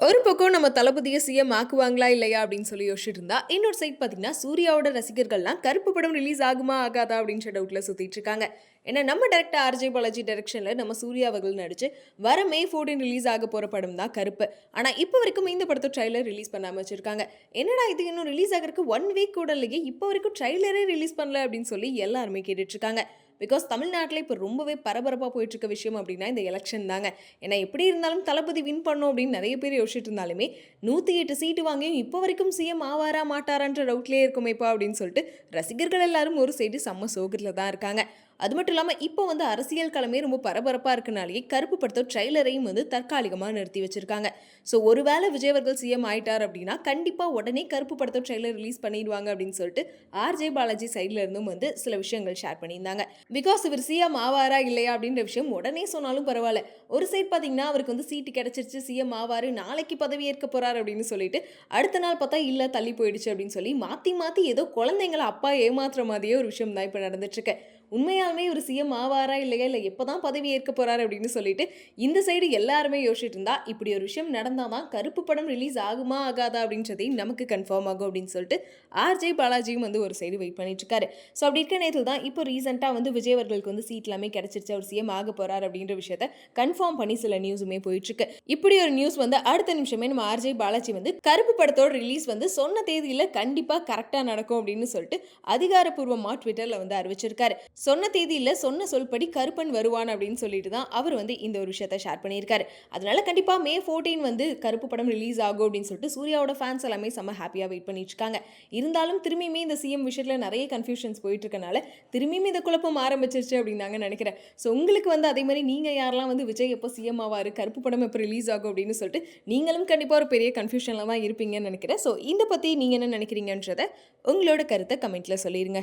ஒரு பக்கம் நம்ம தளபதியை சிஎம் ஆக்குவாங்களா இல்லையா அப்படின்னு சொல்லி யோசிச்சுட்டு இருந்தா, இன்னொரு சைட் பார்த்தீங்கன்னா சூர்யாவோட ரசிகர்கள்லாம் கருப்பு படம் ரிலீஸ் ஆகுமா ஆகாதா அப்படின்ற டவுட்ல சுத்திட்டு இருக்காங்க. ஏன்னா நம்ம டைரக்டர் ஆர்ஜே பாலாஜி டைரக்ஷன்ல நம்ம சூர்யா அவர்கள் நடிச்சு வர மே 14 ரிலீஸ் ஆக போற படம் தான் கருப்பு. ஆனா இப்போ வரைக்கும் இந்த படத்தோட ட்ரைலர் ரிலீஸ் பண்ணாம வச்சிருக்காங்க. என்னடா இது இன்னும் ரிலீஸ் ஆகிறதுக்கு 1 வீக் கூட இல்லையே, இப்போ வரைக்கும் ட்ரைலரே ரிலீஸ் பண்ணல அப்படின்னு சொல்லி எல்லாருமே கேட்டுட்டு இருக்காங்க. பிகாஸ் தமிழ்நாட்டில் இப்போ ரொம்பவே பரபரப்பாக போயிட்டு இருக்க விஷயம் அப்படின்னா இந்த எலெக்ஷன் தாங்க. ஏன்னா எப்படி இருந்தாலும் தளபதி வின் பண்ணும் அப்படின்னு நிறைய பேர் யோசிச்சுட்டு இருந்தாலுமே 108 சீட்டு வாங்கியும் இப்போ வரைக்கும் சிஎம் ஆவாரா மாட்டாரான்ற டவுட்லேயே இருக்குமேப்பா அப்படின்னு சொல்லிட்டு ரசிகர்கள் எல்லாரும் ஒரு சைடு செம்ம சோகத்தில் தான் இருக்காங்க. அது மட்டும் இல்லாமல் இப்போ வந்து அரசியல் களமே ரொம்ப பரபரப்பாக இருக்கனாலேயே கருப்பு படத்தோட ட்ரைலரையும் வந்து தற்காலிகமாக நிறுத்தி வச்சிருக்காங்க. ஸோ ஒருவேளை விஜய் அவர்கள் சிஎம் ஆயிட்டார் அப்படின்னா கண்டிப்பாக உடனே கருப்பு படத்தோட ட்ரைலர் ரிலீஸ் பண்ணிடுவாங்க அப்படின்னு சொல்லிட்டு ஆர்ஜே பாலாஜி சைட்ல இருந்தும் வந்து சில விஷயங்கள் ஷேர் பண்ணியிருந்தாங்க. பிகாஸ் இவர் சிஎம் ஆவாரா இல்லையா அப்படின்ற விஷயம் உடனே சொன்னாலும் பரவாயில்ல. ஒரு சைட் பார்த்தீங்கன்னா அவருக்கு வந்து சீட்டு கிடைச்சிருச்சு, சிஎம் ஆவாரு, நாளைக்கு பதவி ஏற்க போறாரு அப்படின்னு சொல்லிட்டு அடுத்த நாள் பார்த்தா இல்லை தள்ளி போயிடுச்சு அப்படின்னு சொல்லி மாற்றி மாற்றி ஏதோ குழந்தைங்களை அப்பா ஏமாத்துற மாதிரியே ஒரு விஷயம் தான் இப்போ நடந்துட்டு இருக்கு. உண்மையாலுமே ஒரு சிஎம் ஆவாரா இல்லையா, இல்லை எப்போதான் பதவி ஏற்க போறாரு அப்படின்னு சொல்லிட்டு இந்த சைடு எல்லாருமே யோசிச்சுட்டு இருந்தா, இப்படி ஒரு விஷயம் நடந்தாதான் கருப்பு படம் ரிலீஸ் ஆகுமா ஆகாதா அப்படின்றதையும் நமக்கு கன்ஃபார்ம் ஆகும் அப்படின்னு சொல்லிட்டு ஆர்ஜே பாலாஜியும் வந்து ஒரு சைடு வெயிட் பண்ணிட்டு இருக்காரு. ஸோ அப்படி இருக்க நேரத்தில் தான் இப்போ ரீசெண்டாக வந்து விஜய் அவர்களுக்கு வந்து சீட் எல்லாமே கிடைச்சிருச்சு, அவர் சிஎம் ஆக போறாரு அப்படின்ற விஷயத்த கன்ஃபார்ம் பண்ணி சில நியூஸுமே போயிட்டு இருக்கு. இப்படி ஒரு நியூஸ் வந்து அடுத்த நிமிஷமே நம்ம ஆர்ஜே பாலாஜி வந்து கருப்பு படத்தோட ரிலீஸ் வந்து சொன்ன தேதியில கண்டிப்பா கரெக்டா நடக்கும் அப்படின்னு சொல்லிட்டு அதிகாரப்பூர்வமா ட்விட்டர்ல வந்து அறிவிச்சிருக்காரு. சொன்ன தேதியில சொன்ன சொல்படி கருப்பன் வருவான் அப்படின்னு சொல்லிட்டு தான் அவர் வந்து இந்த ஒரு விஷயத்தை ஷேர் பண்ணியிருக்காரு. அதனால கண்டிப்பா மே 14 வந்து கருப்பு படம் ரிலீஸ் ஆகும் அப்படின்னு சொல்லிட்டு சூர்யாவோட ஃபேன்ஸ் எல்லாமே செம்ம ஹாப்பியா வெயிட் பண்ணிட்டு இருக்காங்க. இருந்தாலும் திரும்பியுமே இந்த சிஎம் விஷயத்துல நிறைய கன்ஃபியூஷன்ஸ் போயிட்டு இருக்கனால திரும்பியும் இந்த குழப்பம் ஆரம்பிச்சிருச்சு அப்படின்னு நாங்க நினைக்கிறேன். ஸோ உங்களுக்கு வந்து அதே மாதிரி நீங்க யாரெல்லாம் வந்து விஜய் எப்போ சிஎம் ஆவாரு, கருப்பு படம் எப்போ ரிலீஸ் ஆகும் அப்படின்னு சொல்லிட்டு நீங்களும் கண்டிப்பா ஒரு பெரிய கன்ஃபியூஷன்ல தான் இருப்பீங்கன்னு நினைக்கிறேன். ஸோ இதை பத்தி நீங்க என்ன நினைக்கிறீங்கன்றத உங்களோட கருத்தை கமெண்ட்ல சொல்லிருங்க.